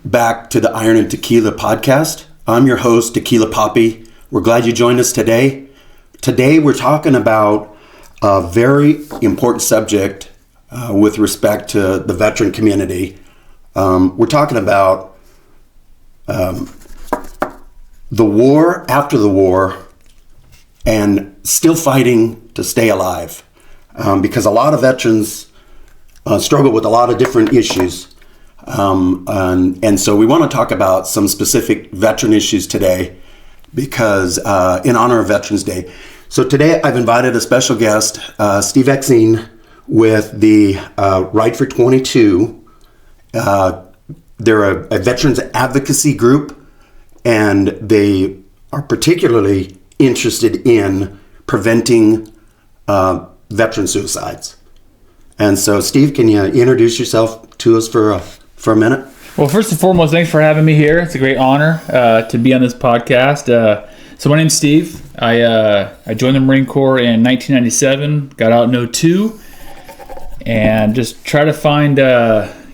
back to the Iron and Tequila podcast. I'm your host, Tequila Papi. We're glad you joined us today. Today we're talking about a very important subject with respect to the veteran community. We're talking about the war, after the war, and still fighting to stay alive. Because a lot of veterans struggle with a lot of different issues. And so we want to talk about some specific veteran issues today because in honor of Veterans Day. So today I've invited a special guest, Steve Exene with the Right for 22. They're a veterans advocacy group, and they are particularly interested in preventing veteran suicides. And so, Steve, can you introduce yourself to us for a minute? Well, first and foremost, thanks for having me here. It's a great honor to be on this podcast. So my name's Steve. I joined the Marine Corps in 1997, got out in 2002, and just try to find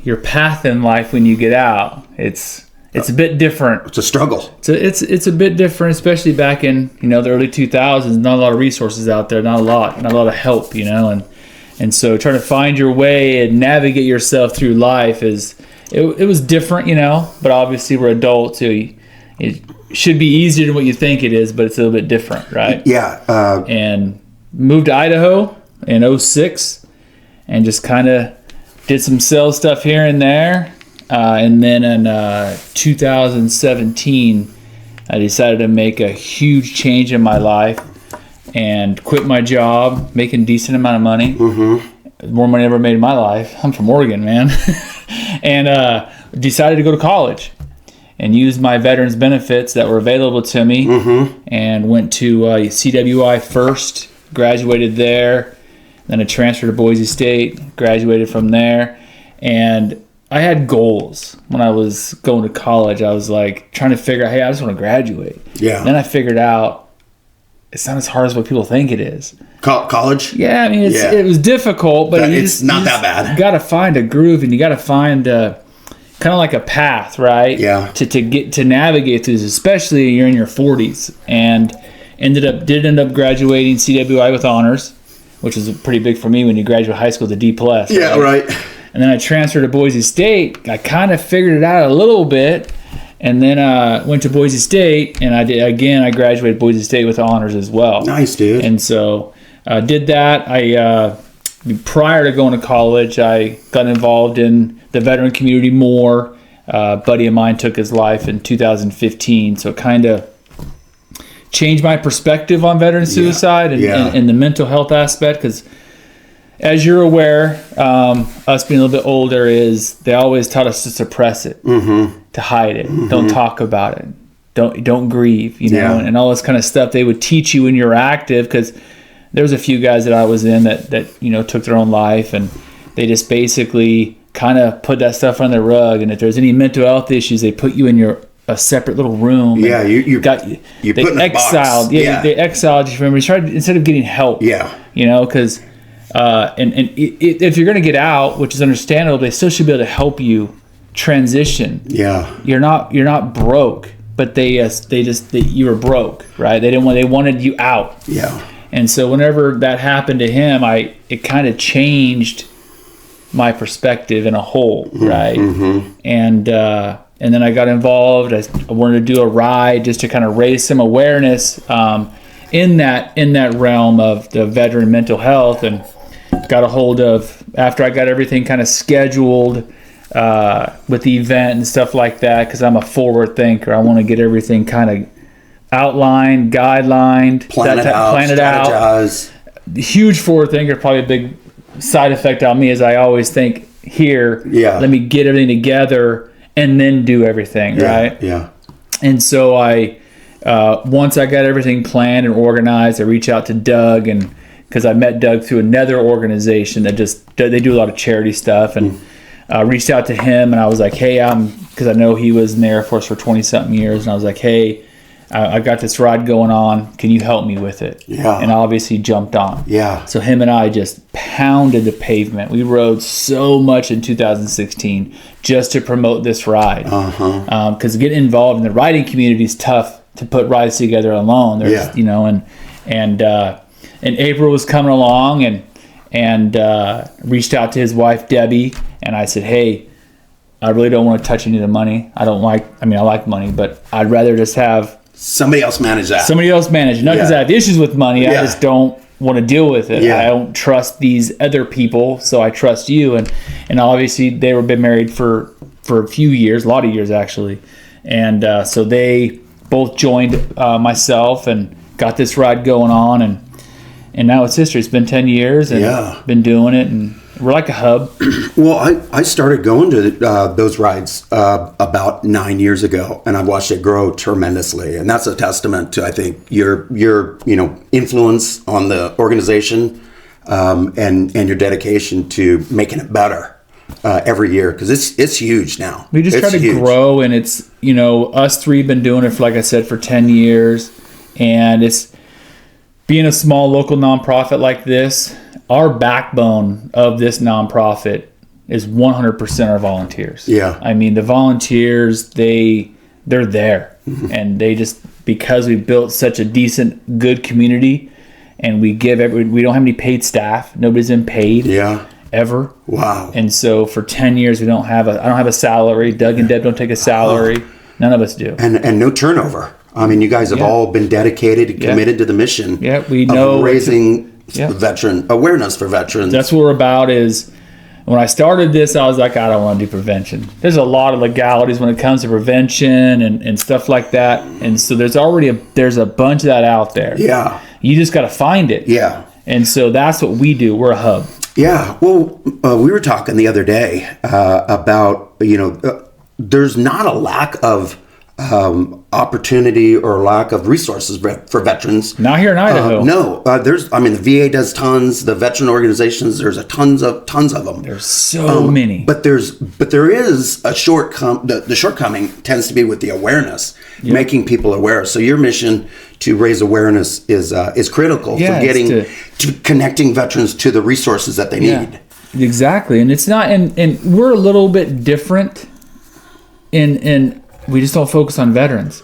your path in life when you get out. It's a bit different. It's a struggle. It's a bit different, especially back in the early 2000s. Not a lot of resources out there, not a lot of help, and so trying to find your way and navigate yourself through life it was different, but obviously we're adults, so it should be easier than what you think it is, but it's a little bit different, right? Yeah. And moved to Idaho in 2006 and just kind of did some sales stuff here and there. And then in 2017, I decided to make a huge change in my life and quit my job, making a decent amount of money. Mm-hmm. More money I ever made in my life. I'm from Oregon, man. And decided to go to college and use my veterans benefits that were available to me. Mm-hmm. And went to CWI first, graduated there. Then I transferred to Boise State, graduated from there. And I had goals when I was going to college. I was like trying to figure out, hey, I just want to graduate. Yeah. Then I figured out it's not as hard as what people think it is. College? Yeah, I mean, it was difficult, but it's not that bad. You got to find a groove, and you got to find kind of like a path, right? Yeah. To navigate through this, especially you're in your 40s, and did end up graduating CWI with honors, which is pretty big for me when you graduate high school with a D+. Yeah, right. And then I transferred to Boise State. I kind of figured it out a little bit, and then went to Boise State, and I graduated Boise State with honors as well. Nice, dude. And so did that. Prior to going to college, I got involved in the veteran community more. A buddy of mine took his life in 2015, so it kind of changed my perspective on veteran suicide and the mental health aspect, because as you're aware, us being a little bit older, is they always taught us to suppress it, to hide it, don't talk about it, don't grieve, and all this kind of stuff they would teach you when you're active, because there was a few guys that I was in that took their own life, and they just basically kind of put that stuff on the rug, and if there's any mental health issues, they put you in a separate little room. Yeah, they put in a box. They exiled you from instead of getting help. Yeah, because if you're going to get out, which is understandable, they still should be able to help you transition. Yeah, you're not broke, but they you were broke, right? They wanted you out. Yeah, and so whenever that happened to him, it kind of changed my perspective in a whole, right? Mm-hmm. And then I got involved. I wanted to do a ride just to kind of raise some awareness in that realm of the veteran mental health, and got a hold of, after I got everything kind of scheduled with the event and stuff like that, because I'm a forward thinker. I want to get everything kind of outlined, guidelined, plan it out. Huge forward thinker. Probably a big side effect on me is I always think, here, let me get everything together and then do everything, right? Yeah. And so I once I got everything planned and organized, I reached out to Doug, and because I met Doug through another organization that they do a lot of charity stuff, and reached out to him, and I was like, hey, because I know he was in the Air Force for 20 something years, and I was like, hey, I got this ride going on. Can you help me with it? Yeah. And obviously jumped on. Yeah. So him and I just pounded the pavement. We rode so much in 2016 just to promote this ride. Because getting involved in the riding community is tough to put rides together alone. There's, and April was coming along and reached out to his wife Debbie, and I said, hey, I really don't want to touch any of the money. I like money, but I'd rather just have somebody else manage that. Somebody else manage it. Not because I have issues with money. I just don't want to deal with it. I don't trust these other people, so I trust you. And obviously they were been married for a few years, a lot of years actually. And so they both joined myself and got this ride going on. And now it's history. It's been 10 years and been doing it, and we're like a hub. Well, I started going to those rides about 9 years ago, and I've watched it grow tremendously. And that's a testament to, I think, your influence on the organization and your dedication to making it better every year, because it's huge now. We just try to grow, and it's, us three been doing it for, like I said, for 10 years, and it's being a small local nonprofit like this. Our backbone of this nonprofit is 100% our volunteers. Yeah. I mean, the volunteers, they're there. Mm-hmm. And they just, because we built such a decent, good community, and we don't have any paid staff. Nobody's been paid. Ever. Wow. And so for 10 years, I don't have a salary. Doug and Deb don't take a salary. None of us do. And no turnover. I mean, you guys have all been dedicated and committed to the mission. We know of raising veteran awareness for veterans. That's what we're about. Is when I started this, I was like, I don't want to do prevention. There's a lot of legalities when it comes to prevention and stuff like that. And so there's a bunch of that out there. Yeah. You just got to find it. Yeah. And so that's what we do. We're a hub. Yeah. Well, we were talking the other day about, there's not a lack of opportunity or lack of resources for veterans. Not here in Idaho. No, the VA does tons. The veteran organizations, there's tons of them. There's so many. But there is a the shortcoming tends to be with the awareness, making people aware. So your mission to raise awareness is critical for getting to connecting veterans to the resources that they need. Exactly, and it's not, and we're a little bit different in. We just don't focus on veterans.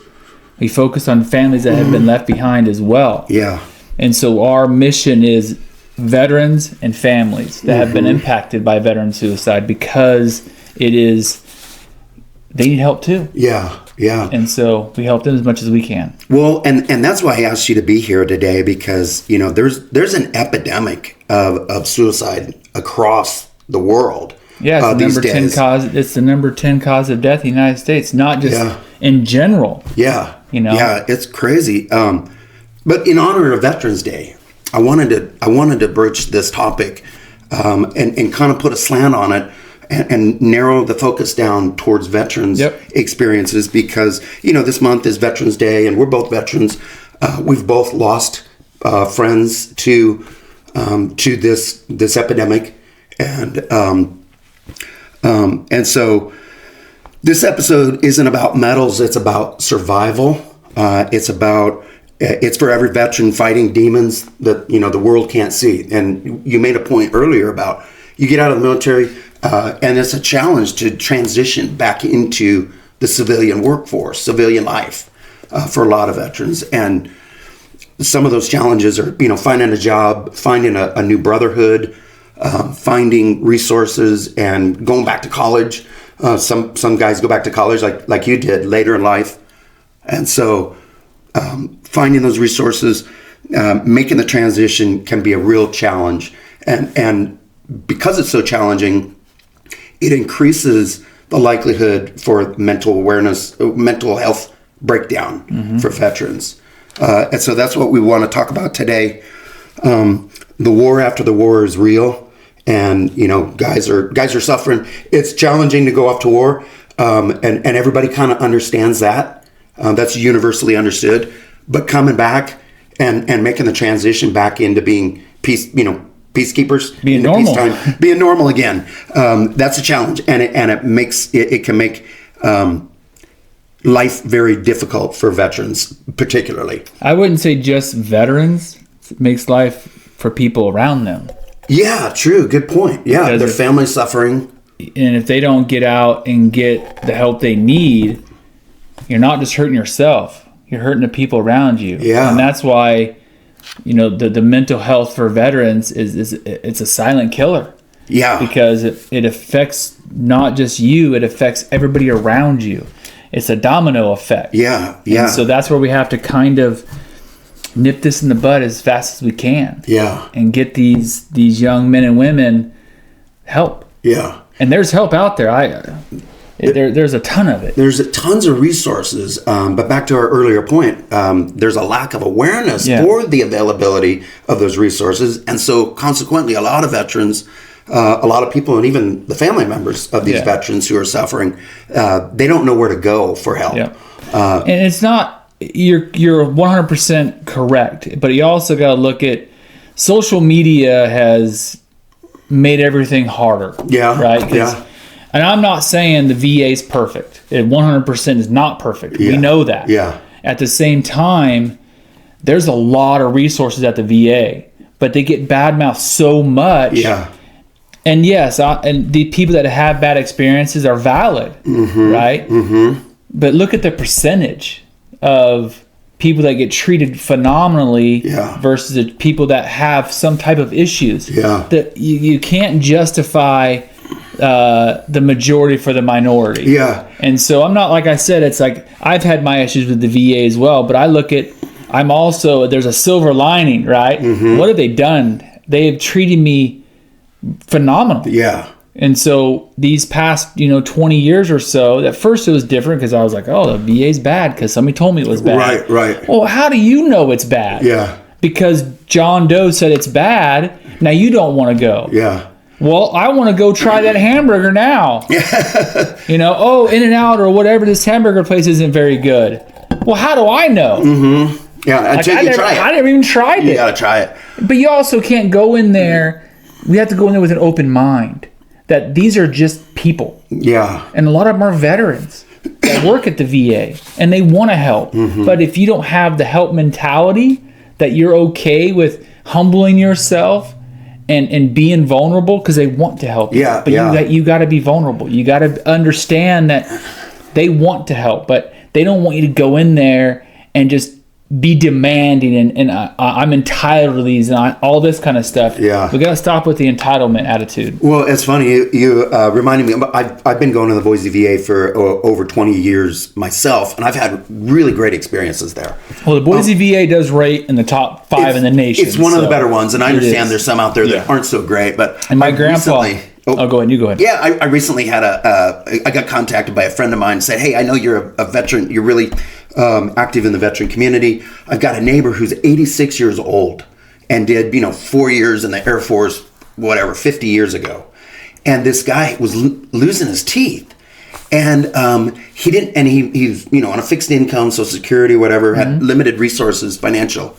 We focus on families that have been left behind as well. Yeah. And so our mission is veterans and families that have been impacted by veteran suicide, because they need help too. Yeah. Yeah. And so we help them as much as we can. Well, and that's why I asked you to be here today, because, there's an epidemic of suicide across the world. Yeah, it's the number 10 cause of death in the United States, not just in general. Yeah. Yeah, it's crazy. But in honor of Veterans Day, I wanted to broach this topic and kind of put a slant on it and narrow the focus down towards veterans experiences, because this month is Veterans Day, and we're both veterans. We've both lost friends to this epidemic, and so this episode isn't about medals. It's about survival. It's for every veteran fighting demons that the world can't see. And you made a point earlier about you get out of the military, and it's a challenge to transition back into the civilian workforce, civilian life, for a lot of veterans. And some of those challenges are finding a job, finding a new brotherhood, finding resources, and going back to college. Some guys go back to college like you did later in life. And so finding those resources, making the transition can be a real challenge. And because it's so challenging, it increases the likelihood for mental health breakdown for veterans. And so that's what we want to talk about today. The war after the war is real, and guys are suffering. It's challenging to go off to war, and everybody kind of understands that. That's universally understood. But coming back and making the transition back into being peacekeepers, being normal, being normal again, that's a challenge, and it can make life very difficult for veterans, particularly. I wouldn't say just veterans. It makes life for people around them. Yeah, true. Good point. Yeah, Because their family's suffering. And if they don't get out and get the help they need, you're not just hurting yourself. You're hurting the people around you. Yeah. And that's why, the mental health for veterans is it's a silent killer. Yeah. Because it affects not just you, it affects everybody around you. It's a domino effect. Yeah. Yeah. And so that's where we have to kind of nip this in the bud as fast as we can. Yeah. And get these young men and women help. Yeah. And there's help out there. There's a ton of it. There's tons of resources, but back to our earlier point, there's a lack of awareness for the availability of those resources, and so consequently, a lot of veterans, a lot of people, and even the family members of these veterans who are suffering, they don't know where to go for help. Yeah. And it's not you're 100% correct, but you also got to look at social media has made everything harder. Yeah. Right. Yeah. And I'm not saying the VA is perfect. It 100% is not perfect. Yeah. We know that. Yeah. At the same time, there's a lot of resources at the VA, but they get badmouthed so much. Yeah. And yes, and the people that have bad experiences are valid, right? Mm-hmm. But look at the percentage of people that get treated phenomenally versus the people that have some type of issues. Yeah. That you can't justify the majority for the minority. Yeah. And so I'm not, like I said, it's like I've had my issues with the VA as well, but I look at, there's a silver lining, right? Mm-hmm. What have they done? They have treated me phenomenal. Yeah. And so these past, 20 years or so, at first it was different because I was like, oh, the VA's bad because somebody told me it was bad. Right. Well, how do you know it's bad? Yeah. Because John Doe said it's bad. Now you don't want to go. Yeah. Well, I want to go try that hamburger now. In-N-Out or whatever, this hamburger place isn't very good. Well, how do I know? Mm-hmm. Yeah, until you try it. I never even tried it. You got to try it. But you also can't go in there. We have to go in there with an open mind that these are just people. Yeah. And a lot of them are veterans that work at the VA and they want to help. Mm-hmm. But if you don't have the help mentality that you're okay with humbling yourself and being vulnerable, because they want to help you. But you got to be vulnerable. You got to understand that they want to help, but they don't want you to go in there and just be demanding and I'm entitled to these and all this kind of stuff. Yeah. We got to stop with the entitlement attitude. Well, it's funny. You reminded me, I've been going to the Boise VA for over 20 years myself, and I've had really great experiences there. Well, the Boise VA does rate in the top 5 in the nation. It's one of the better ones, and I understand there's some out there that aren't so great. But and my grandpa... go ahead. You go ahead. Yeah, I recently had I got contacted by a friend of mine and said, hey, I know you're a veteran. You're really active in the veteran community. I've got a neighbor who's 86 years old and did, 4 years in the Air Force, 50 years ago. And this guy was losing his teeth. And he didn't, and he's, on a fixed income, Social Security, whatever, had limited resources, financial,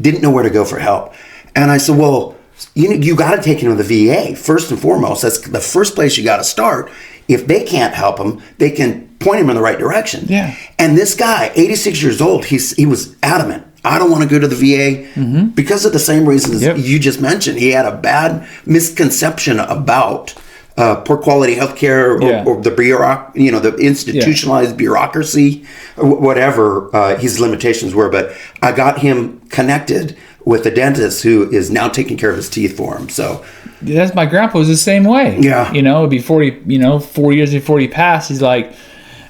didn't know where to go for help. And I said, well, you got to take him to the VA first and foremost. That's the first place you got to start. If they can't help him, they can point him in the right direction. Yeah. And this guy, 86 years old, he was adamant. I don't want to go to the VA because of the same reasons you just mentioned. He had a bad misconception about poor quality healthcare or the the institutionalized bureaucracy, or whatever his limitations were. But I got him connected with a dentist who is now taking care of his teeth for him. So that's my grandpa was the same way. Yeah. Before 4 years before he passed, he's like,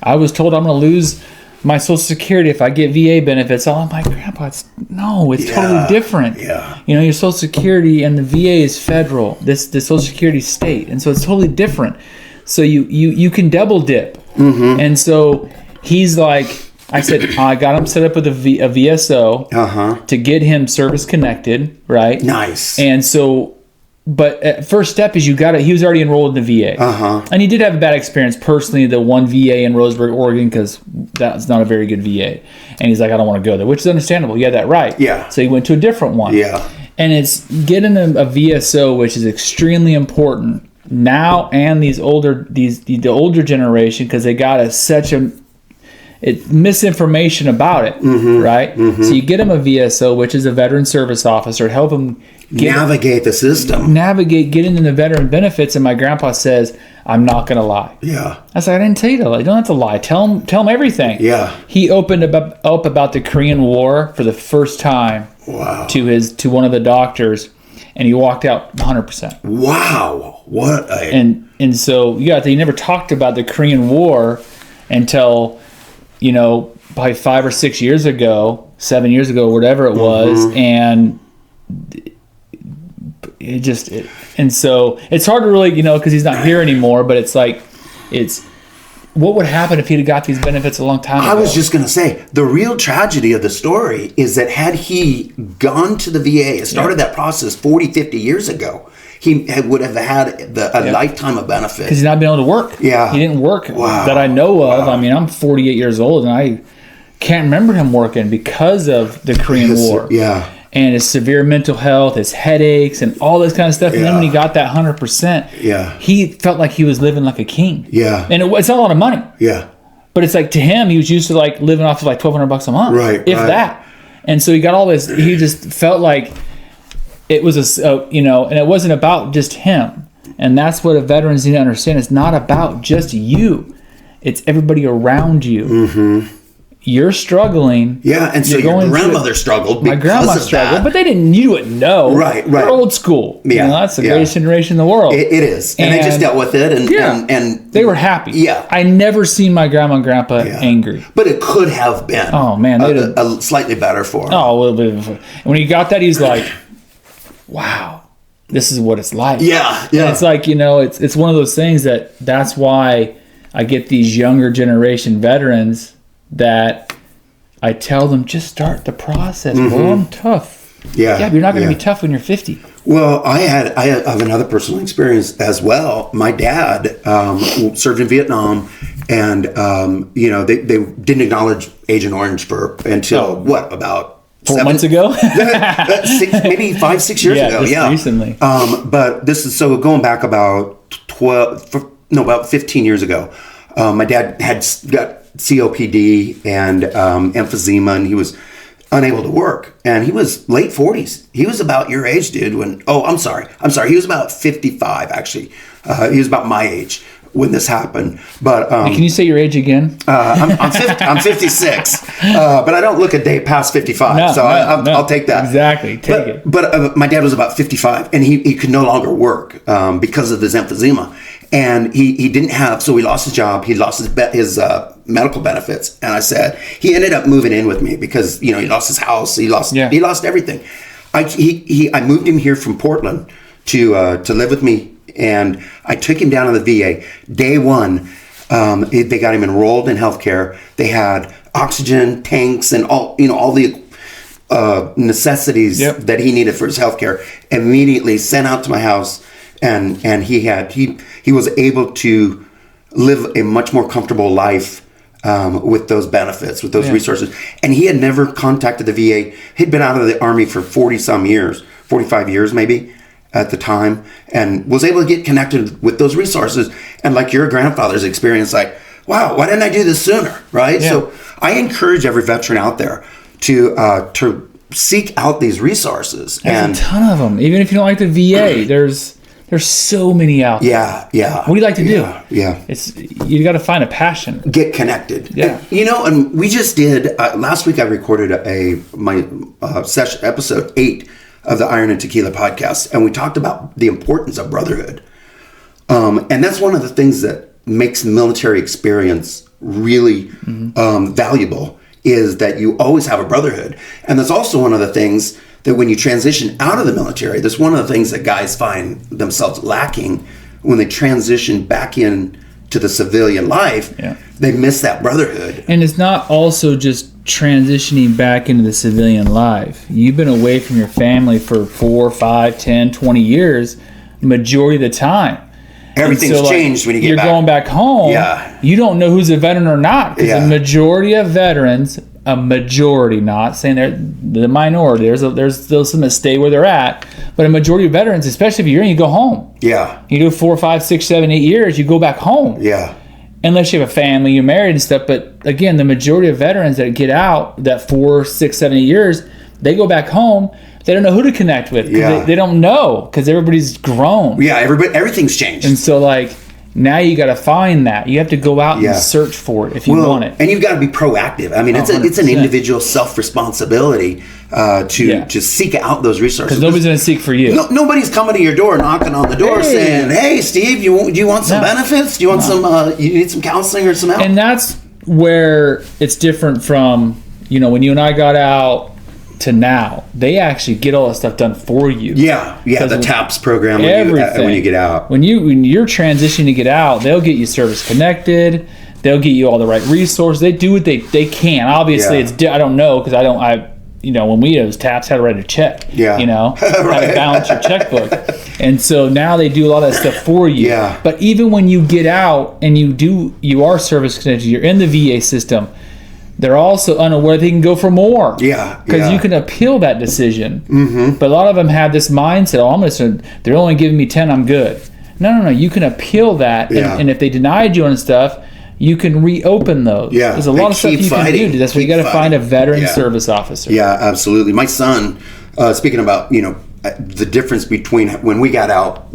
I was told I'm going to lose my Social Security if I get VA benefits. I'm like, Grandpa, it's totally different. Yeah. Your Social Security and the VA is federal. The Social Security is state. And so it's totally different. So you can double dip. Mm-hmm. And so he's like, I said, I got him set up with a VSO to get him service connected, right? Nice. And so, but first step is he was already enrolled in the VA. And he did have a bad experience personally, the one VA in Roseburg, Oregon, because that's not a very good VA. And he's like, I don't want to go there, which is understandable. You had that right. Yeah. So he went to a different one. Yeah. And it's getting a VSO, which is extremely important now, and the older generation, because they got such a misinformation about it, right? So you get him a VSO, which is a veteran service officer, help him navigate the system. Get into the veteran benefits. And my grandpa says, I'm not going to lie. Yeah. I was like, I didn't tell you to lie. You don't have to lie. Tell him everything. Yeah. He opened up about the Korean War for the first time to one of the doctors, and he walked out 100%. Wow. What a... And so, he never talked about the Korean War until, probably 5 or 6 years ago, 7 years ago, whatever it was, and and so it's hard to really, because he's not here anymore, but it's like, what would happen if he'd have got these benefits a long time ago? I was just going to say, the real tragedy of the story is that had he gone to the VA and started that process 40, 50 years ago, he would have had a lifetime of benefit. Because he's not been able to work. Yeah. He didn't work that I know of. I mean, I'm 48 years old, and I can't remember him working because of the Korean War. Yeah. And his severe mental health, his headaches, and all this kind of stuff. And then when he got that 100%, he felt like he was living like a king. Yeah. And it's not a lot of money. Yeah. But it's like, to him, he was used to like living off of like $1,200 a month. Right. If that. And so he got all this, he just felt like it was and it wasn't about just him. And that's what veterans need to understand. It's not about just you. It's everybody around you. Mm-hmm. You're struggling. Yeah, and so your grandmother struggled because my grandma struggled, but you wouldn't know. Right. They're old school. Yeah. That's the greatest generation in the world. It is. And they just dealt with it and they were happy. Yeah. I never seen my grandma and grandpa angry. But it could have been a slightly better for him. Oh, a little bit. And when he got that, he's like, wow, this is what it's like. Yeah. And it's like, it's one of those things that's why I get these younger generation veterans that I tell them, just start the process. Well, I'm tough. Yeah. Yeah, but you're not going to be tough when you're 50. Well, I have another personal experience as well. My dad served in Vietnam, and they didn't acknowledge Agent Orange until about 4 months ago? maybe 5-6 years ago. Just recently. But this is going back about 15 years ago. My dad had got COPD and emphysema, and he was unable to work. And he was late 40s. He was about your age, dude. I'm sorry. He was about 55, actually. He was about my age when this happened. But can you say your age again? I'm 56, but I don't look a day past 55. I'll take that. Exactly, take it. But my dad was about 55, and he could no longer work because of his emphysema. And he didn't have, so he lost his job. He lost his medical benefits. And I said, he ended up moving in with me because, he lost his house. He lost everything. I moved him here from Portland to live with me. And I took him down to the VA. Day one, they got him enrolled in healthcare. They had oxygen tanks and all the necessities that he needed for his healthcare. Immediately sent out to my house. And he was able to live a much more comfortable life with those benefits, with those resources. And he had never contacted the VA. He'd been out of the Army for 40-some years, 45 years maybe at the time, and was able to get connected with those resources. And like your grandfather's experience, like, wow, why didn't I do this sooner, right? Yeah. So I encourage every veteran out there to seek out these resources. There's a ton of them. Even if you don't like the VA, there's so many out there. Yeah. What do you like to do? Yeah. You got to find a passion. Get connected. Yeah. And we just did last week. I recorded my session, episode 8 of the Iron and Tequila podcast, and we talked about the importance of brotherhood. And that's one of the things that makes military experience really valuable, is that you always have a brotherhood. And that's also one of the things that when you transition out of the military, that's one of the things that guys find themselves lacking when they transition back in to the civilian life. They miss that brotherhood. And it's not also just transitioning back into the civilian life. You've been away from your family for 4, 5, 10, 20 years, majority of the time. Everything's changed when you get back. You're going back home. You don't know who's a veteran or not, because the majority of veterans, not saying they're the minority, there's still some that stay where they're at, but a majority of veterans, especially if you're in, you go home. You do 4, 5, 6, 7, 8 years, you go back home. unless you have a family, you're married and stuff. But again, the majority of veterans that get out, that 4, 6, 7, 8 years, they go back home. They don't know who to connect with. Yeah. They don't know because everybody's grown. Yeah, everything's changed. And so, like, now you got to find that. You have to go out and search for it if you want it. And you've got to be proactive. I mean, it's an individual self-responsibility to seek out those resources. Because nobody's going to seek for you. Nobody's coming to your door, knocking on the door, saying, "Hey, Steve, do you want some benefits? Do you want some? You need some counseling or some help?" And that's where it's different from, when you and I got out to now. They actually get all that stuff done for you. Yeah, the TAPS program when you get out. When you're transitioning to get out, they'll get you service connected. They'll get you all the right resources. They do what they can. Obviously, I don't know because when we was TAPS, had to write a check. Yeah. How to balance your checkbook. And so now they do a lot of that stuff for you. Yeah. But even when you get out and you are service connected, you're in the VA system, they're also unaware they can go for more. Yeah. Because you can appeal that decision. Mm-hmm. But a lot of them have this mindset, they're only giving me 10, I'm good. No. You can appeal that. Yeah. And if they denied you on stuff, you can reopen those. Yeah. There's a lot of stuff you can do. That's where you got to find a veteran service officer. Yeah, absolutely. My son, speaking about, the difference between when we got out,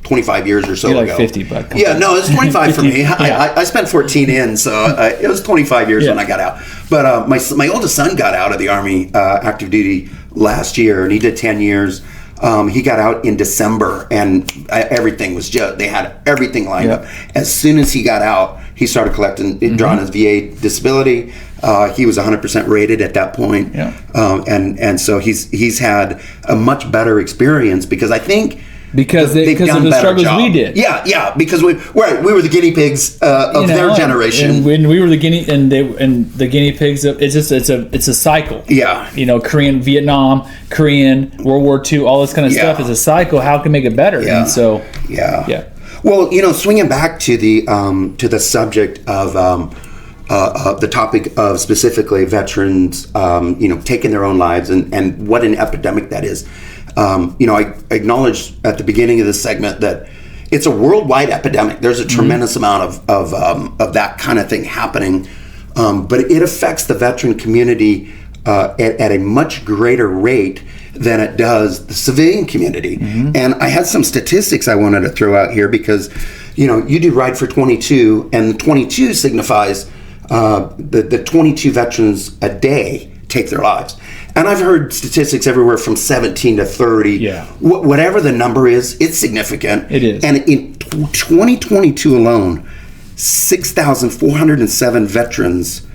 25 years or so You're ago. like 50, bud. Yeah, no, it's 25 for me. I spent 14 in, so it was 25 years when I got out. But my oldest son got out of the Army active duty last year, and he did 10 years. He got out in December, and everything was they had everything lined up. As soon as he got out, he started collecting, drawing his VA disability. He was 100% rated at that point. Yeah. And so he's had a much better experience because I think because of the struggles we did. Yeah, because we were the guinea pigs of their generation. And when we were the guinea pigs, it's a cycle. Yeah. Korean, Vietnam, Korean, World War II, all this kind of stuff is a cycle. How can we make it better? Yeah. And so Well, swinging back to the subject of the topic of specifically veterans, taking their own lives and what an epidemic that is. I acknowledged at the beginning of this segment that it's a worldwide epidemic. There's a tremendous amount of that kind of thing happening, but it affects the veteran community at a much greater rate than it does the civilian community. And I had some statistics I wanted to throw out here because, you do Ride for 22, and the 22 signifies the 22 veterans a day take their lives. And I've heard statistics everywhere from 17 to 30. Yeah. Whatever the number is, it's significant. It is. And in 2022 alone, 6,407 veterans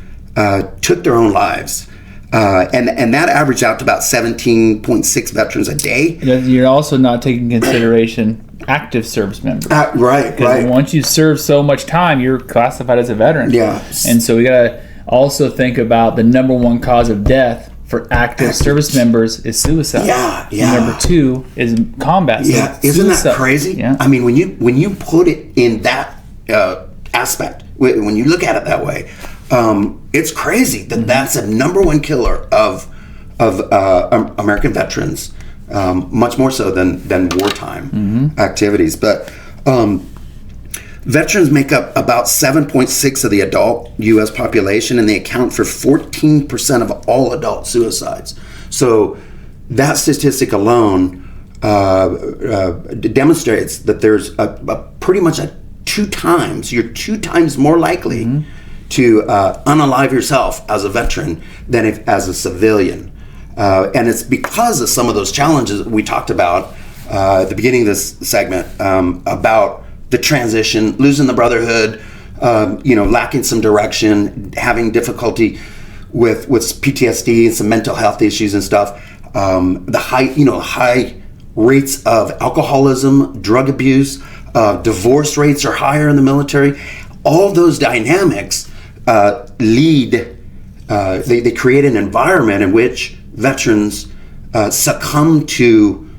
took their own lives. And that averaged out to about 17.6 veterans a day. You're also not taking consideration active service members. Right. Once you serve so much time, you're classified as a veteran. Yeah. And so we got to also think about the number one cause of death for active service members is suicide. Yeah. And number 2 is combat. Yeah, isn't that crazy? Yeah. I mean, when you put it in that aspect, when you look at it that way, it's crazy that that's a number one killer of American veterans, much more so than wartime activities. But veterans make up about 7.6% of the adult U.S. population, and they account for 14% of all adult suicides. So that statistic alone demonstrates that there's a pretty much you're 2 times more likely to unalive yourself as a veteran than as a civilian. And it's because of some of those challenges that we talked about at the beginning of this segment about the transition, losing the Brotherhood, lacking some direction, having difficulty with PTSD and some mental health issues and stuff. The high rates of alcoholism, drug abuse, divorce rates are higher in the military. All those dynamics they create an environment in which veterans succumb to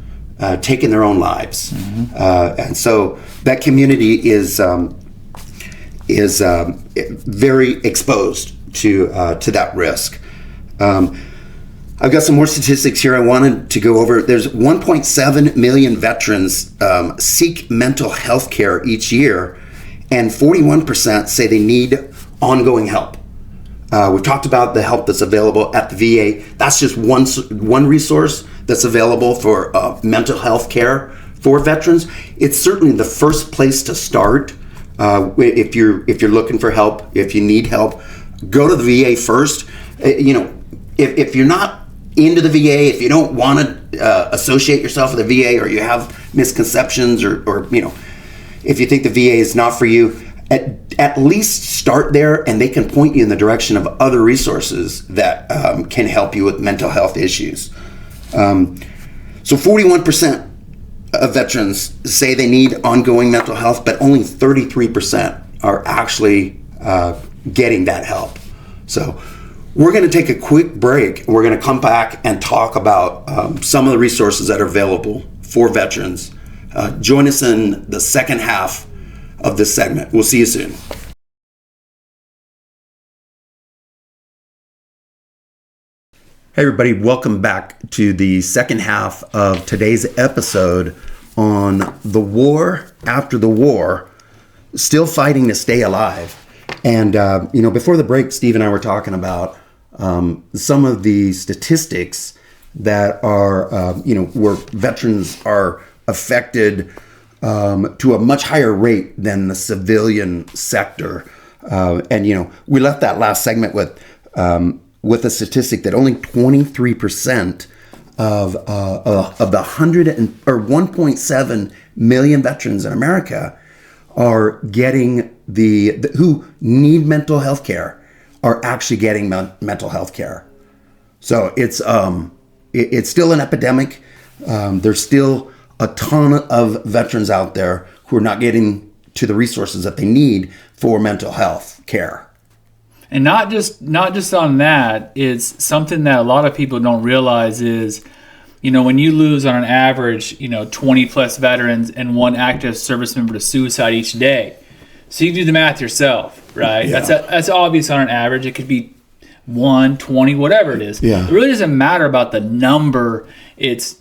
taking their own lives, and so that community is very exposed to that risk. I've got some more statistics here I wanted to go over. There's 1.7 million veterans seek mental health care each year, and 41% say they need ongoing help. We've talked about the help that's available at the VA. That's just one resource that's available for mental health care for veterans. It's certainly the first place to start. If you're looking for help, if you need help, go to the VA first. If you're not into the VA, if you don't want to associate yourself with the VA, or you have misconceptions, or if you think the VA is not for you, at least start there, and they can point you in the direction of other resources that can help you with mental health issues. So 41% of veterans say they need ongoing mental health, but only 33% are actually getting that help. So we're going to take a quick break. We're going to come back and talk about some of the resources that are available for veterans. Join us in the second half of this segment. We'll see you soon. Hey everybody, welcome back to the second half of today's episode on the war after the war, still fighting to stay alive. And before the break, Steve and I were talking about some of the statistics that are where veterans are affected to a much higher rate than the civilian sector. We left that last segment with a statistic that only 23% of the 1.7 million veterans in America are getting who need mental health care are actually getting mental health care. So it's still an epidemic. There's still a ton of veterans out there who are not getting to the resources that they need for mental health care. And not just on that, it's something that a lot of people don't realize is, when you lose on an average, 20 plus veterans and one active service member to suicide each day. So you do the math yourself, right? Yeah. That's obvious on an average. It could be 1, 20, whatever it is. Yeah. It really doesn't matter about the number. That's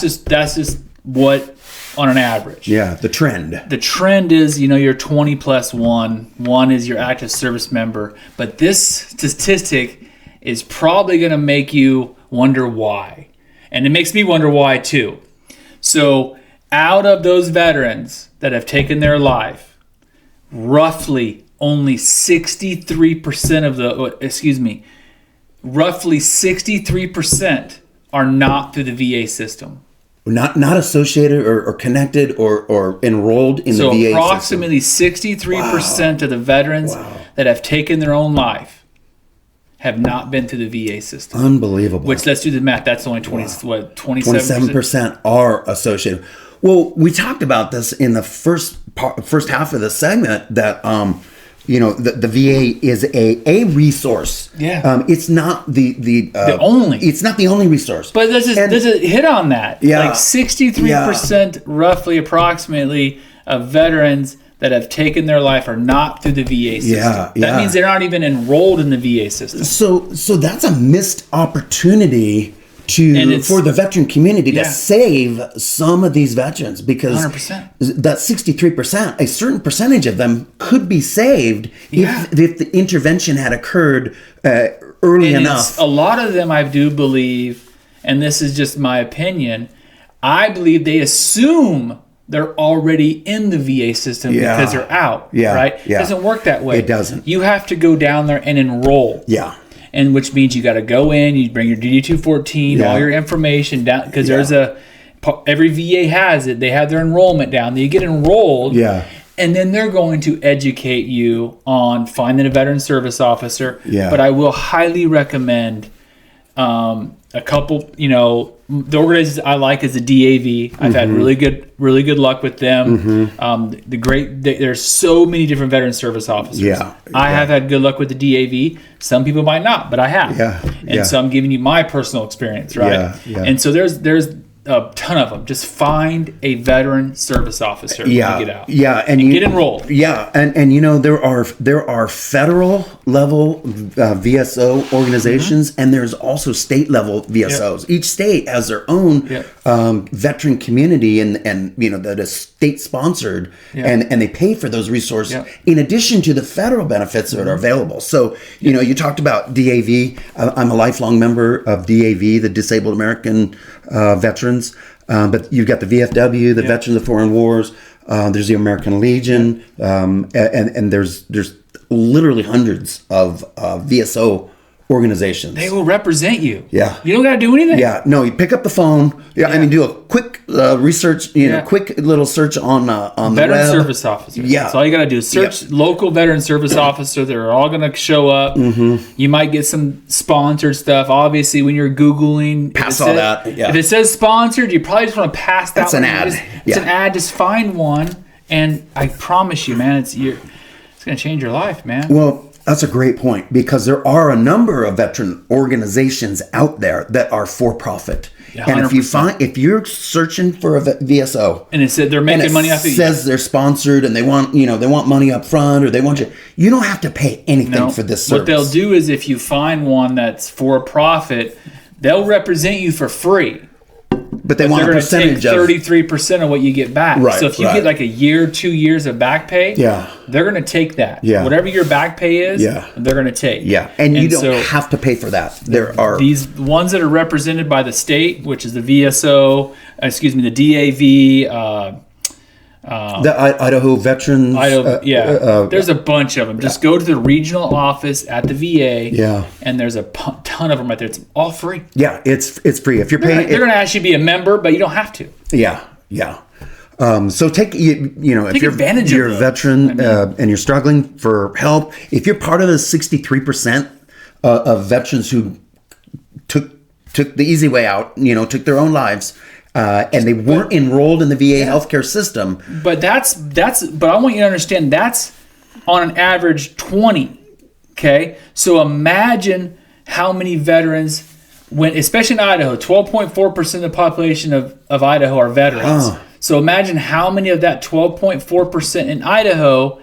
just what on an average. Yeah, the trend. The trend is, you're 20 plus one. One is your active service member. But this statistic is probably going to make you wonder why. And it makes me wonder why too. So out of those veterans that have taken their life, roughly only 63% are not through the VA system. Not associated or connected or enrolled in the VA system. So approximately 63% of the veterans that have taken their own life have not been through the VA system. Unbelievable. Which, let's do the math. That's only 27%? 27% are associated. Well, we talked about this in the first half of the segment that the VA is a resource. Yeah. It's not the only. It's not the only resource. But there's a hit on that. Yeah. Like 63% roughly approximately of veterans that have taken their life are not through the VA system. Yeah. That means they're not even enrolled in the VA system. So that's a missed opportunity for the veteran community to save some of these veterans, because 100%. that 63%, a certain percentage of them could be saved if the intervention had occurred early enough. A lot of them, I do believe, and this is just my opinion, I believe they assume they're already in the VA system because they're out, right? Yeah. It doesn't work that way. It doesn't. You have to go down there and enroll. Yeah. And which means you got to go in, you bring your DD-214, all your information down, because there's every VA has it. They have their enrollment down. You get enrolled, and then they're going to educate you on finding a veteran service officer. Yeah. But I will highly recommend a couple, the organizations I like is the DAV. I've had really good luck with them. There's so many different veteran service officers. I have had good luck with the DAV. Some people might not, but I have. And so I'm giving you my personal experience, right? And so there's a ton of them. Just find a veteran service officer when you get out. Yeah, and get enrolled. Yeah, and there are federal level VSO organizations, and there's also state level VSOs. Yep. Each state has their own veteran community, and that is state sponsored, and they pay for those resources in addition to the federal benefits that are available. So you talked about DAV. I'm a lifelong member of DAV, the Disabled American Veterans, but you've got the VFW, the Veterans of Foreign Wars. There's the American Legion, and there's literally hundreds of VSO organizations. They will represent you. Yeah, you don't got to do anything. Yeah, no, you pick up the phone. Yeah, I mean, do a quick research. Quick little search on the veteran web. service officer. Yeah, that's all you got to do. Search local veteran service officer. They're all going to show up. Mm-hmm. You might get some sponsored stuff. Obviously, when you're Googling, pass all that. Yeah. If it says sponsored, you probably just want to pass that. That's an ad. It's an ad. Just find one, and I promise you, man, it's going to change your life, man. Well, that's a great point, because there are a number of veteran organizations out there that are for profit. Yeah, and if you're searching for a VSO, and it said they're making money off of you, says they're sponsored and they want money up front, or they want you don't have to pay anything for this service. What they'll do is, if you find one that's for profit, they'll represent you for free. But they want a percentage of 33% of what you get back. Right, so if you get like a year, 2 years of back pay, they're going to take that. Yeah. Whatever your back pay is, they're going to take. Yeah, and you don't have to pay for that. There are these ones that are represented by the state, which is the VSO, the DAV, the Idaho Veterans. There's a bunch of them. Just go to the regional office at the VA. Yeah, and there's a ton of them right there. It's all free. Yeah, it's free. If you're paying, they're going to actually be a member, but you don't have to. Yeah. So take if you're a veteran and you're struggling for help, if you're part of the 63% of veterans who took the easy way out, took their own lives. And they weren't enrolled in the VA healthcare system. But but I want you to understand that's on an average 20. Okay, so imagine how many veterans, especially in Idaho, 12.4% of the population of Idaho are veterans. Oh. So imagine how many of that 12.4% in Idaho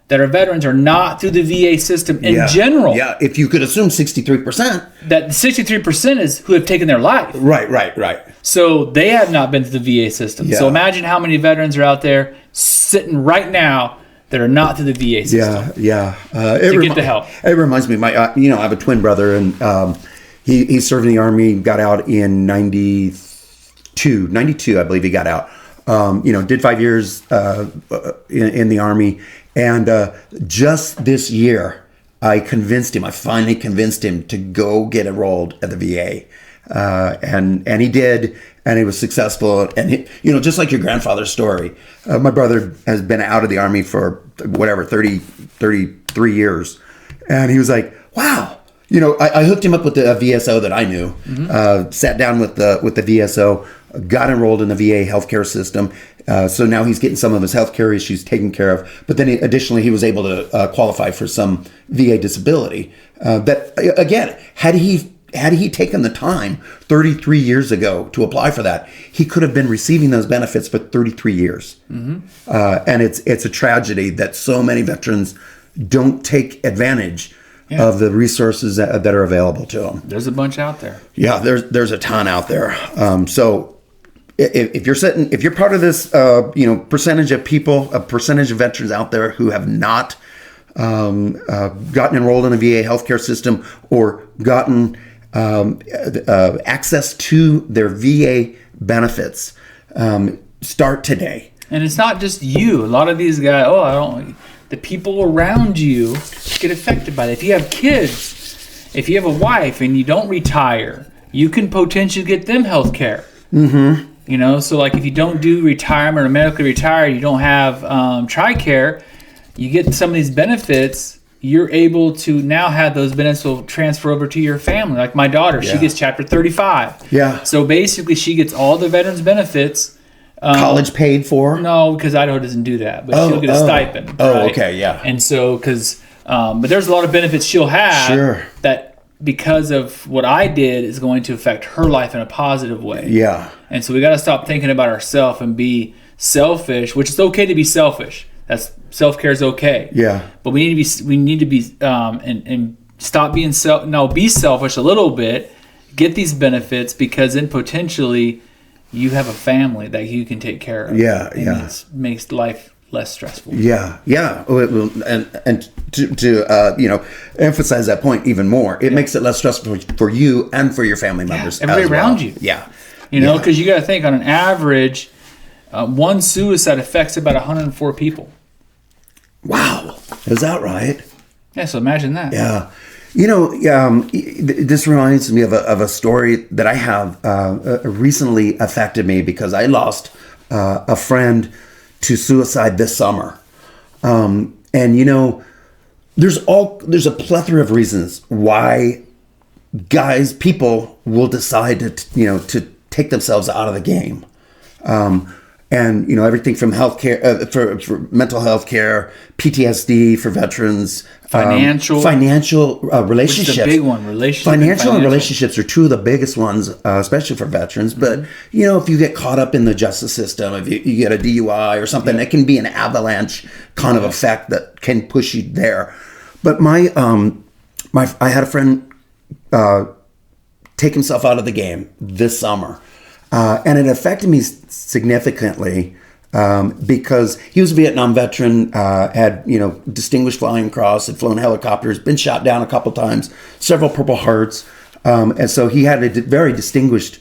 that are veterans are not through the VA system in general. Yeah, if you could assume 63%. That 63% is who have taken their life. Right. So they have not been to the VA system. Yeah. So imagine how many veterans are out there sitting right now that are not through the VA system. Yeah. To get the help. It reminds me, I have a twin brother, and he served in the Army, got out in 92, I believe he got out. Did 5 years in the Army. And just this year, I finally convinced him to go get enrolled at the VA. And he did, and he was successful. And, just like your grandfather's story, my brother has been out of the Army for 33 years. And he was like, wow. I hooked him up with the VSO that I knew, sat down with the VSO, got enrolled in the VA healthcare system. So now he's getting some of his healthcare issues taken care of. But then additionally, he was able to qualify for some VA disability. That again, had he taken the time 33 years ago to apply for that, he could have been receiving those benefits for 33 years. Mm-hmm. And it's a tragedy that so many veterans don't take advantage of the resources that are available to them. There's a bunch out there. Yeah, there's a ton out there. So if you're part of this, percentage of people, a percentage of veterans out there who have not gotten enrolled in the VA healthcare system or gotten access to their VA benefits, start today. And it's not just you. A lot of these guys, the people around you get affected by that. If you have kids, if you have a wife and you don't retire, you can potentially get them health care. Mm-hmm. So like if you don't do retirement or medically retire, you don't have TRICARE, you get some of these benefits, you're able to now have those benefits will transfer over to your family. Like my daughter, she gets Chapter 35. Yeah. So basically she gets all the veterans benefits. College paid for? No, because Idaho doesn't do that, but she'll get a stipend. Oh, right? Okay, yeah. And so, but there's a lot of benefits she'll have that because of what I did is going to affect her life in a positive way. Yeah. And so we got to stop thinking about ourselves and be selfish, which is okay to be selfish. That's self-care is okay. Yeah. But we need to be and stop being be selfish a little bit, get these benefits, because then potentially you have a family that you can take care of. Yeah, and it makes life less stressful. Yeah. And to emphasize that point even more, it makes it less stressful for you and for your family members. Everybody as well. around you. Yeah. Because you got to think on an average, one suicide affects about 104 people. Wow. Is that right? Yeah, so imagine that. Yeah. This reminds me of a story that I have recently affected me because I lost a friend to suicide this summer. And there's a plethora of reasons why people will decide to take themselves out of the game. And everything from healthcare for mental health care, PTSD for veterans, financial relationships. Which is a big one. Financial and relationships are two of the biggest ones, especially for veterans. But if you get caught up in the justice system, if you get a DUI or something, it can be an avalanche kind of effect that can push you there. But I had a friend take himself out of the game this summer. And it affected me significantly because he was a Vietnam veteran, had Distinguished Flying Cross, had flown helicopters, been shot down a couple times, several Purple Hearts, and so he had a very distinguished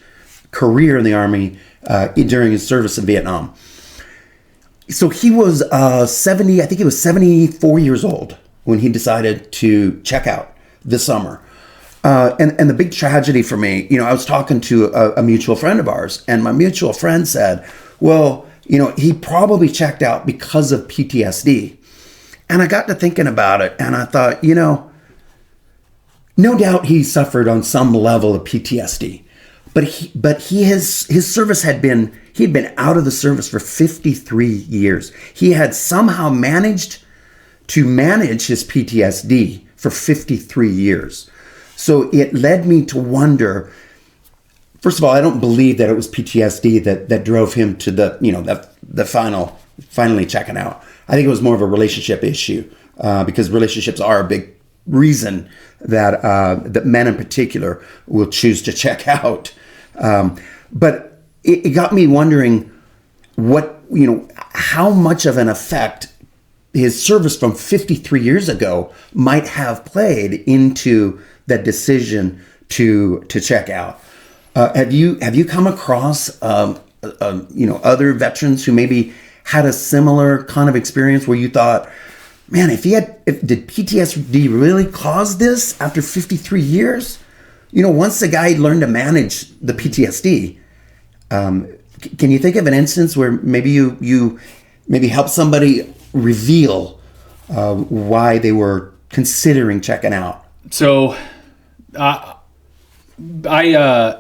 career in the Army during his service in Vietnam. So he was 70, I think he was 74 years old when he decided to check out this summer. And the big tragedy for me, I was talking to a mutual friend of ours, and my mutual friend said, well, he probably checked out because of PTSD. And I got to thinking about it, and I thought, no doubt he suffered on some level of PTSD, but his service he'd been out of the service for 53 years. He had somehow managed to manage his PTSD for 53 years. So it led me to wonder, first of all, I don't believe that it was PTSD that drove him to the finally checking out. I think it was more of a relationship issue because relationships are a big reason that men in particular will choose to check out. But it got me wondering how much of an effect his service from 53 years ago might have played into that decision to check out. Have you come across other veterans who maybe had a similar kind of experience where you thought, man, did PTSD really cause this after 53 years? Once the guy learned to manage the PTSD, can you think of an instance where maybe you helped somebody reveal why they were considering checking out? So, I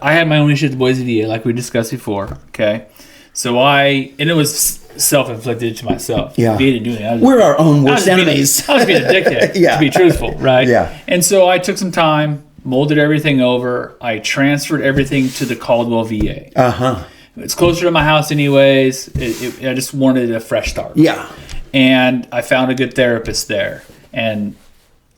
had my own issue with the Boise VA, like we discussed before. Okay, so it was self-inflicted to myself. Yeah, VA didn't do anything. We're our own worst enemies. I was being a dickhead. Yeah. To be truthful, right? Yeah. And so I took some time, molded everything over. I transferred everything to the Caldwell VA. It's closer to my house, anyways. I just wanted a fresh start. Yeah. And I found a good therapist there, and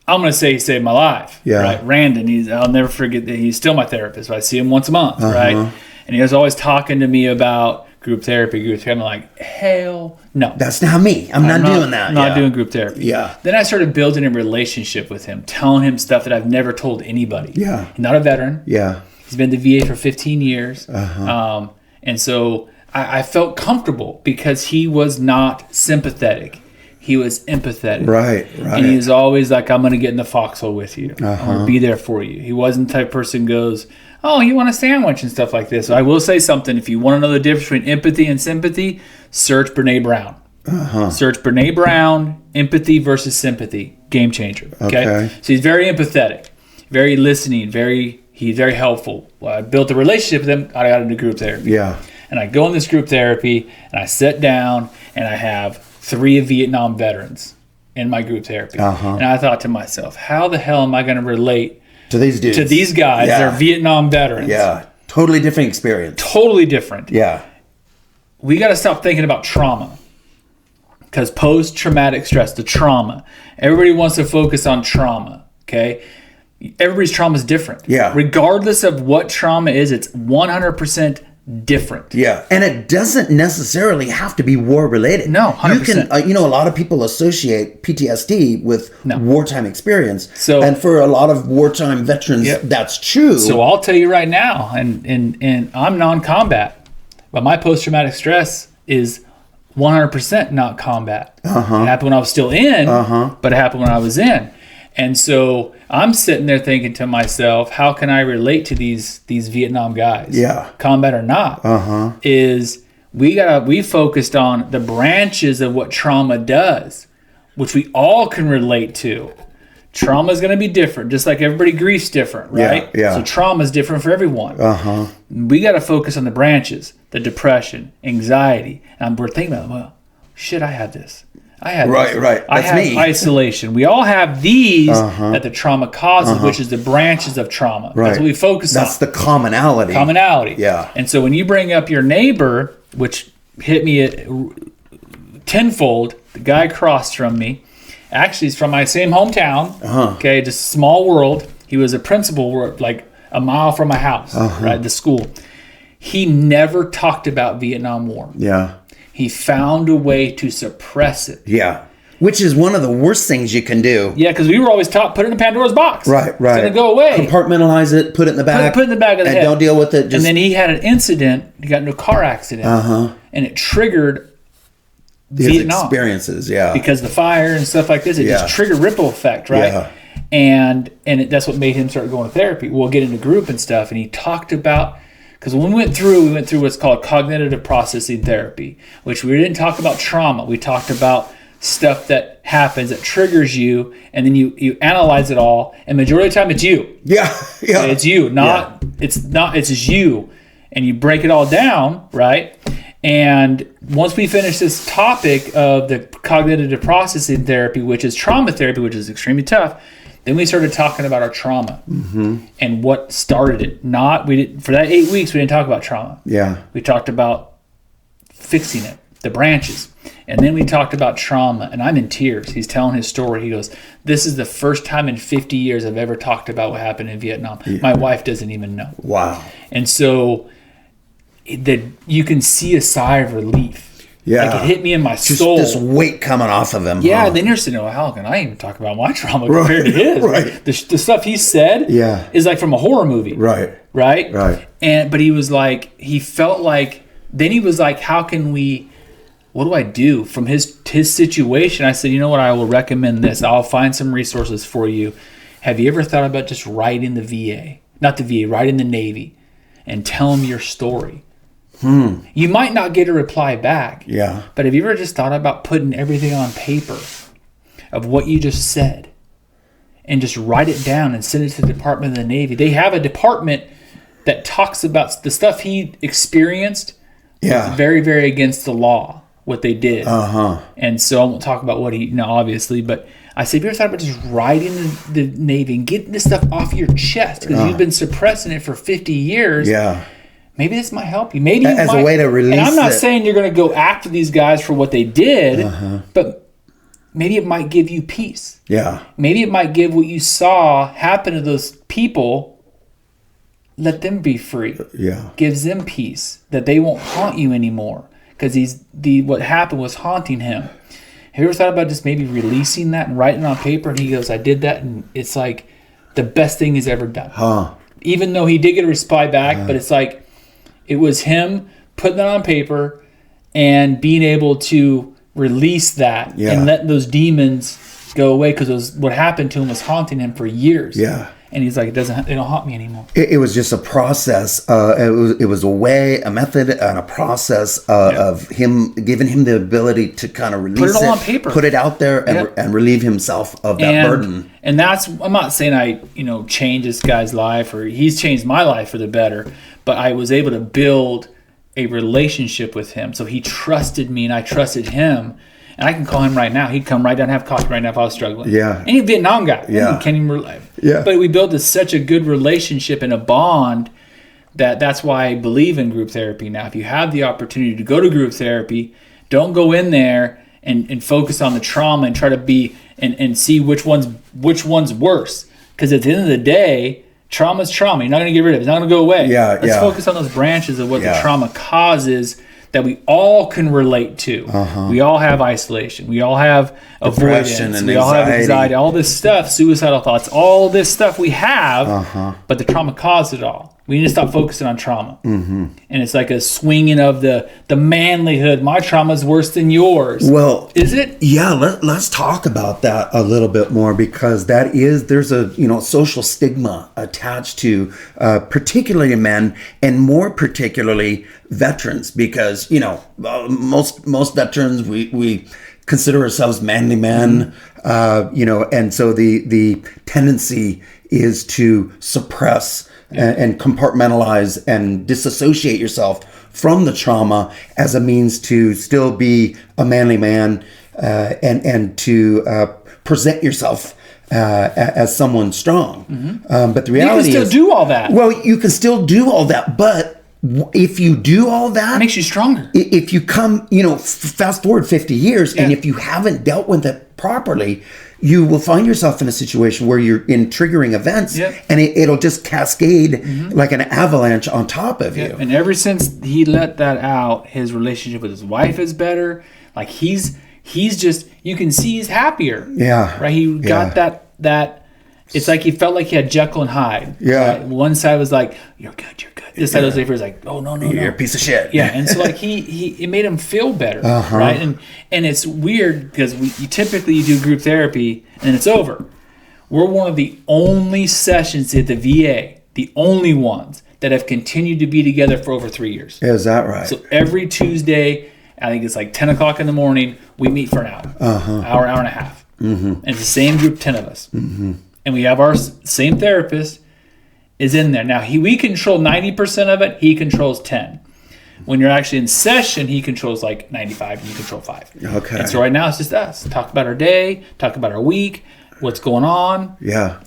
I'm going to say he saved my life. Yeah. Right? Randon, I'll never forget that he's still my therapist. I see him once a month, right? And he was always talking to me about group therapy. I'm like, hell no. That's not me. I'm not doing that. I'm not doing group therapy. Yeah. Then I started building a relationship with him, telling him stuff that I've never told anybody. Yeah. He's not a veteran. Yeah. He's been to VA for 15 years. And so I felt comfortable because he was not sympathetic. He was empathetic. Right. And he was always like, I'm going to get in the foxhole with you. I'm going to be there for you. He wasn't the type of person who goes, oh, you want a sandwich and stuff like this. So I will say something. If you want to know the difference between empathy and sympathy, search Brene Brown. Search Brene Brown, empathy versus sympathy. Game changer. Okay? So he's very empathetic, very listening, he's very helpful. Well, I built a relationship with him. I got into group therapy. Yeah. And I go in this group therapy, and I sit down, and I have 3 Vietnam veterans in my group therapy. And I thought to myself, how the hell am I going to relate to these dudes, to these guys. Yeah. They're Vietnam veterans. Yeah. Totally different experience. Totally different. Yeah. We got to stop thinking about trauma. Because post-traumatic stress, the trauma, everybody wants to focus on trauma, okay? Everybody's trauma is different. Yeah. Regardless of what trauma is, it's 100% different. Yeah. And it doesn't necessarily have to be war related. No, 100%. You can, a lot of people associate PTSD with wartime experience. So, and for a lot of wartime veterans, that's true. So I'll tell you right now, and I'm non-combat, but my post-traumatic stress is 100% not combat. It happened when I was still in, but it happened when I was in. And so I'm sitting there thinking to myself, how can I relate to these Vietnam guys? Yeah. Combat or not, is we focused on the branches of what trauma does, which we all can relate to. Trauma is going to be different, just like everybody grief's different, right? Yeah. So trauma is different for everyone. We got to focus on the branches, the depression, anxiety. And we're thinking about, well, shit, I had this. I had this. Right. I have me. Isolation. We all have these that the trauma causes, which is the branches of trauma. Right. That's what we focus on. That's the commonality. Yeah. And so when you bring up your neighbor, which hit me at tenfold, the guy across from me, actually he's from my same hometown. Okay, just a small world. He was a principal like a mile from my house, right, the school. He never talked about Vietnam War. Yeah. He found a way to suppress it. Yeah. Which is one of the worst things you can do. Yeah, because we were always taught, put it in Pandora's box. Right. It's going to go away. Compartmentalize it, put it in the back. Put it in the back of the head. And don't deal with it. And then he had an incident. He got into a car accident. And it triggered Vietnam. Experiences, yeah. Because the fire and stuff like this, it just triggered ripple effect, right? Yeah. And that's what made him start going to therapy. We'll get into group and stuff. And he talked about, because when we went through what's called cognitive processing therapy, which we didn't talk about trauma. We talked about stuff that happens that triggers you, and then you analyze it all, and majority of the time it's you. Yeah. It's you, it's just you, and you break it all down, right? And once we finish this topic of the cognitive processing therapy, which is trauma therapy, which is extremely tough, then we started talking about our trauma and what started it. For that 8 weeks, we didn't talk about trauma. Yeah. We talked about fixing it, the branches. And then we talked about trauma, and I'm in tears. He's telling his story. He goes, this is the first time in 50 years I've ever talked about what happened in Vietnam. Yeah. My wife doesn't even know. Wow. And so you can see a sigh of relief. Yeah. Like it hit me in my soul. Just this weight coming off of him. Yeah, then you're sitting there, well, how can I even talk about my trauma compared to his? Right. The stuff he said is like from a horror movie. Right. But he was like, he felt like, then he was like, what do I do from his situation? I said, you know what, I will recommend this. I'll find some resources for you. Have you ever thought about just writing the VA? Not the VA, writing the Navy and tell them your story? You might not get a reply back. Yeah. But have you ever just thought about putting everything on paper of what you just said and just write it down and send it to the Department of the Navy? They have a department that talks about the stuff he experienced. Yeah. Was very, very against the law, what they did. And so I won't talk about what obviously, but I said, have you ever thought about just writing the Navy and getting this stuff off your chest? Because you've been suppressing it for 50 years. Yeah. Maybe this might help you. Maybe as a way to release it. And I'm not saying you're going to go after these guys for what they did, but maybe it might give you peace. Yeah. Maybe it might give what you saw happen to those people, let them be free. Yeah. Gives them peace that they won't haunt you anymore because what happened was haunting him. Have you ever thought about just maybe releasing that and writing it on paper? And he goes, I did that, and it's like the best thing he's ever done. Even though he did get a reply back, but it's like, it was him putting that on paper and being able to release that and let those demons go away, because what happened to him was haunting him for years. Yeah. And he's like, they don't haunt me anymore. It was just a process. It was a method, and a process of him giving him the ability to kind of release it. Put it all on paper. Put it out there and relieve himself of that burden. And I'm not saying I, changed this guy's life, or he's changed my life for the better, but I was able to build a relationship with him. So he trusted me and I trusted him. And I can call him right now. He'd come right down and have coffee right now if I was struggling. Yeah. Any Vietnam guy. Yeah. Can't even relate. Yeah. But we built such a good relationship and a bond that's why I believe in group therapy now. If you have the opportunity to go to group therapy, don't go in there and focus on the trauma and try to be and see which one's worse. Because at the end of the day, trauma's trauma. You're not going to get rid of it. It's not going to go away. Yeah, Let's focus on those branches of what the trauma causes that we all can relate to. We all have isolation. We all have depression avoidance. And we all have anxiety. All this stuff, suicidal thoughts, all this stuff we have, but the trauma caused it all. We need to stop focusing on trauma. And it's like a swinging of the manlyhood. My trauma is worse than yours. Well, is it? Yeah, let's talk about that a little bit more, because there's a social stigma attached to particularly men, and more particularly veterans, because most veterans we consider ourselves manly men, and so the tendency is to suppress and compartmentalize and disassociate yourself from the trauma as a means to still be a manly man, and to present yourself as someone strong. But the reality is, you can still do all that. Well, you can still do all that, but if you do all that, it makes you stronger. If you come, fast forward 50 years, and if you haven't dealt with it properly, you will find yourself in a situation where you're in triggering events, and it'll just cascade like an avalanche on top of you. And ever since he let that out, his relationship with his wife is better. Like he's just, you can see he's happier. Yeah. Right? He got that. It's like he felt like he had Jekyll and Hyde. Yeah. Right? One side was like, you're good. This side was like, oh, no. You're a piece of shit. Yeah. And so like it made him feel better. Right. And it's weird because you typically do group therapy and it's over. We're one of the only sessions at the VA, the only ones that have continued to be together for over 3 years. Is that right? So every Tuesday, I think it's like 10 o'clock in the morning, we meet for an hour, hour and a half. And it's the same group, 10 of us. And we have our same therapist is in there. Now, we control 90% of it. He controls 10. When you're actually in session, he controls like 95 and you control 5. Okay. And so right now it's just us. Talk about our day, talk about our week, what's going on. Yeah.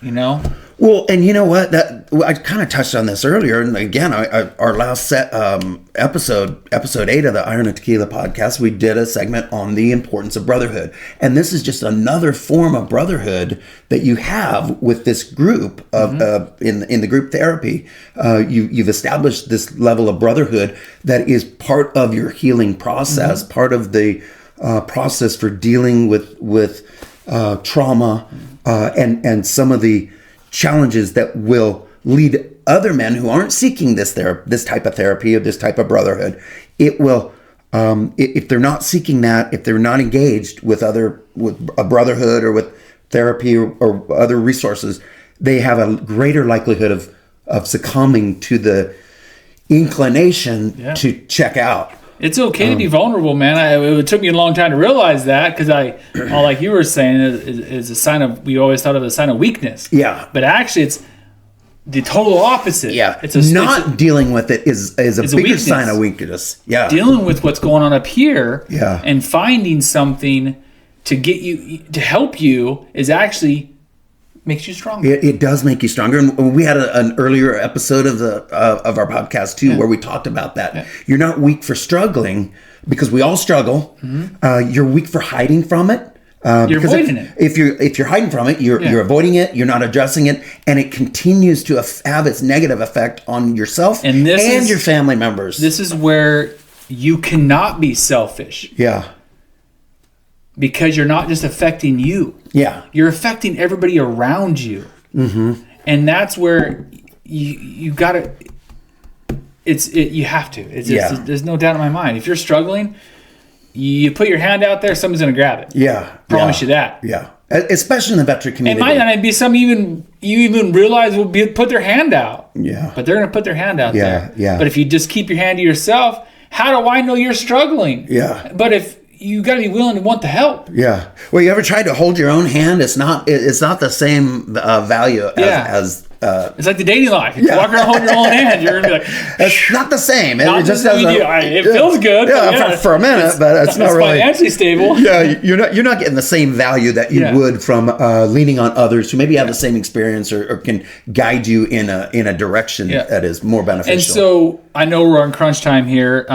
Well, and you know what? I kind of touched on this earlier, and again, our last episode 8 of the Iron and Tequila podcast, we did a segment on the importance of brotherhood, and this is just another form of brotherhood that you have with this group of in the group therapy. You've established this level of brotherhood that is part of your healing process, part of the process for dealing with trauma and some of the challenges that will lead other men who aren't seeking this type of therapy or this type of brotherhood. It will, if they're not seeking that, if they're not engaged with a brotherhood or with therapy or other resources, they have a greater likelihood of succumbing to the inclination to check out. It's okay to be vulnerable, man. It took me a long time to realize that, because like you were saying, is a sign of, we always thought of it as a sign of weakness. Yeah. But actually, it's the total opposite. Yeah. Dealing with it is a bigger sign of weakness. Yeah. Dealing with what's going on up here. Yeah. And finding something to get you, to help you, is actually makes you stronger. It does make you stronger, and we had an earlier episode of our podcast too, where we talked about that. Yeah. You're not weak for struggling, because we all struggle. You're weak for hiding from it. You're avoiding it. If you're hiding from it, you're avoiding it. You're not addressing it, and it continues to have its negative effect on yourself and your family members. This is where you cannot be selfish. Yeah. Because you're not just affecting you. Yeah. You're affecting everybody around you. And that's where you got to, you have to. There's no doubt in my mind. If you're struggling, you put your hand out there, someone's going to grab it. Yeah. Promise you that. Yeah. Especially in the veteran community. It might not be some you even realize will put their hand out. Yeah. But they're going to put their hand out there. Yeah. But if you just keep your hand to yourself, how do I know you're struggling? Yeah. But if you got to be willing to want the help. Yeah. Well, you ever tried to hold your own hand? It's not the same value as it's like the dating life. If you walk around holding your own hand, you're gonna be like, it's not the same. It just it feels good. For a minute, but it's not really financially stable. Yeah, you're not getting the same value that you would from leaning on others who maybe have the same experience or can guide you in a direction that is more beneficial. And so I know we're on crunch time here.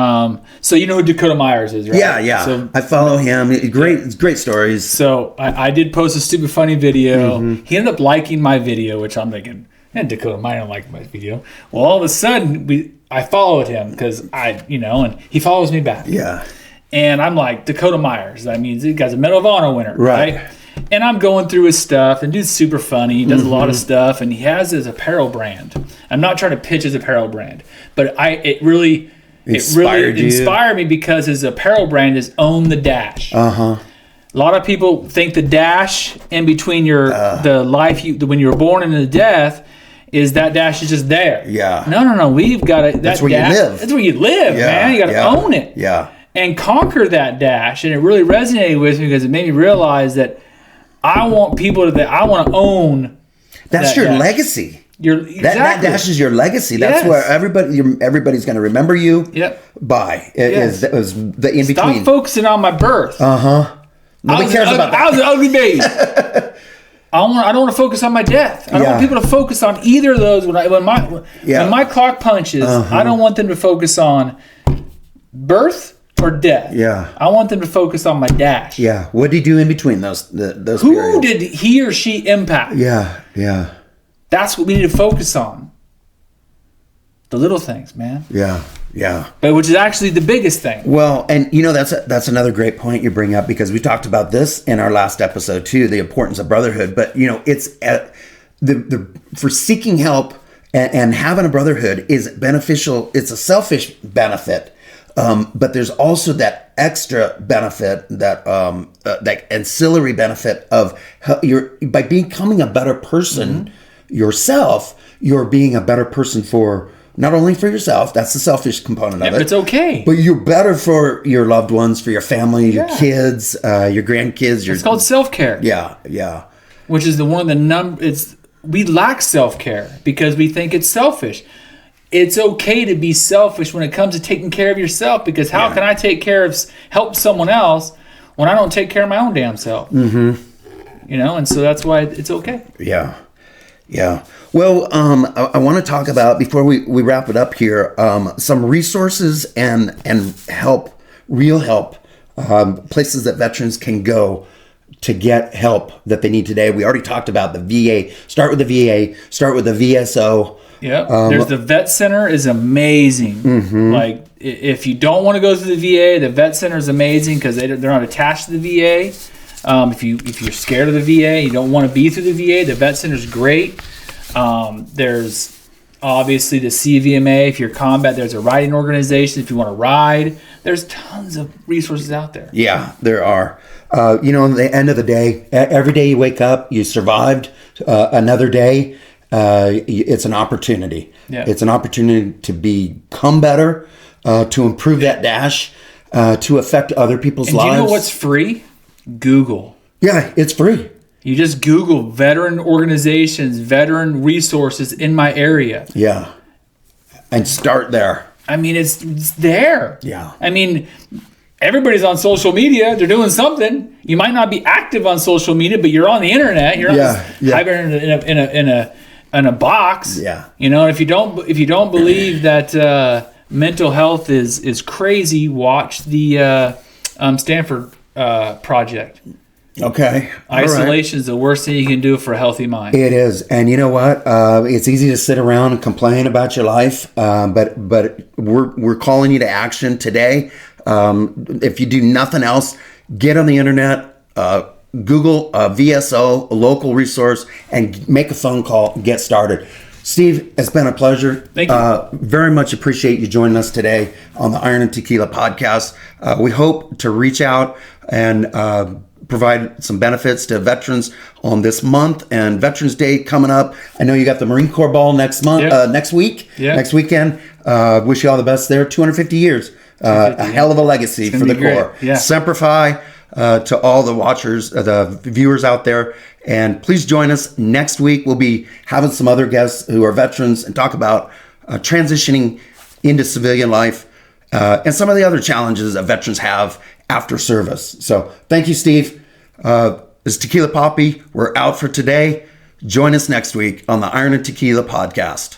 So you know who Dakota Myers is, right? Yeah. So I follow him. Great stories. So I did post a stupid funny video. He ended up liking my video, which I'm thinking, Dakota Myers don't like my video. Well, all of a sudden I followed him because and he follows me back. Yeah. And I'm like, Dakota Myers. That means the guy's a Medal of Honor winner, right? And I'm going through his stuff, and dude's super funny. He does a lot of stuff, and he has his apparel brand. I'm not trying to pitch his apparel brand, but it really inspired me because his apparel brand is Own the Dash. A lot of people think the dash in between the life when you were born and the death is that dash is just there. Yeah. No. We've got to. That's where you live. That's where you live, man. You got to own it. Yeah. And conquer that dash. And it really resonated with me because it made me realize that I want people I want to own. That's your legacy. That dash is your legacy. That's where everybody's going to remember you by. Is the in between. Stop focusing on my birth. Nobody cares about that. I was an ugly baby. I don't want to focus on my death. I don't want people to focus on either of those. When my clock punches, I don't want them to focus on birth or death. Yeah. I want them to focus on my dash. Yeah. What did he do in between those Who periods? did he or she impact? Yeah. That's what we need to focus on. The little things, man. Yeah. But which is actually the biggest thing. Well, and that's another great point you bring up because we talked about this in our last episode too, the importance of brotherhood. But it's for seeking help and having a brotherhood is beneficial. It's a selfish benefit. But there's also that extra benefit, that ancillary benefit of by becoming a better person yourself, you're being a better person for not only for yourself, that's the selfish component of it. But it's okay. But you're better for your loved ones, for your family, your kids, your grandkids. It's called self-care. Yeah. Which is we lack self-care because we think it's selfish. It's okay to be selfish when it comes to taking care of yourself because how can I help someone else when I don't take care of my own damn self? And so that's why it's okay. Yeah. Well, I want to talk about, before we wrap it up here, some resources and real help, places that veterans can go to get help that they need today. We already talked about the VA. Start with the VA. Start with the VSO. Yeah, there's the vet center is amazing. Like if you don't want to go to the VA, the vet center is amazing because they're not attached to the VA. If you're scared of the VA, you don't want to be through the VA, the vet center is great. There's obviously the CVMA. If you're combat, there's a riding organization. If you want to ride, there's tons of resources out there. Yeah, there are. At the end of the day, every day you wake up, you survived another day. It's an opportunity. Yeah. It's an opportunity to become better, to improve that dash, to affect other people's lives. Do you know what's free? Google. Yeah, it's free. You just Google veteran organizations, veteran resources in my area. Yeah. And start there. I mean, it's there. Yeah. I mean, everybody's on social media. They're doing something. You might not be active on social media, but you're on the internet. You're not just hiding in a box. Yeah. If you don't believe that mental health is crazy, watch the Stanford project. Okay. Isolation is the worst thing you can do for a healthy mind. It is. And you know what? It's easy to sit around and complain about your life, but we're calling you to action today. If you do nothing else, get on the internet, Google VSO, a local resource, and make a phone call, get started. Steve, it's been a pleasure. Thank you. Very much appreciate you joining us today on the Iron and Tequila podcast. We hope to reach out and provide some benefits to veterans on this month and Veterans Day coming up. I know you got the Marine Corps Ball next week, next weekend. Wish you all the best there. 250 years. A hell of a legacy for the Corps. Yeah. Semper Fi. to all the watchers, the viewers out there. And please join us next week. We'll be having some other guests who are veterans and talk about transitioning into civilian life and some of the other challenges that veterans have after service. So thank you, Steve. This is Tequila Papi. We're out for today. Join us next week on the Iron and Tequila podcast.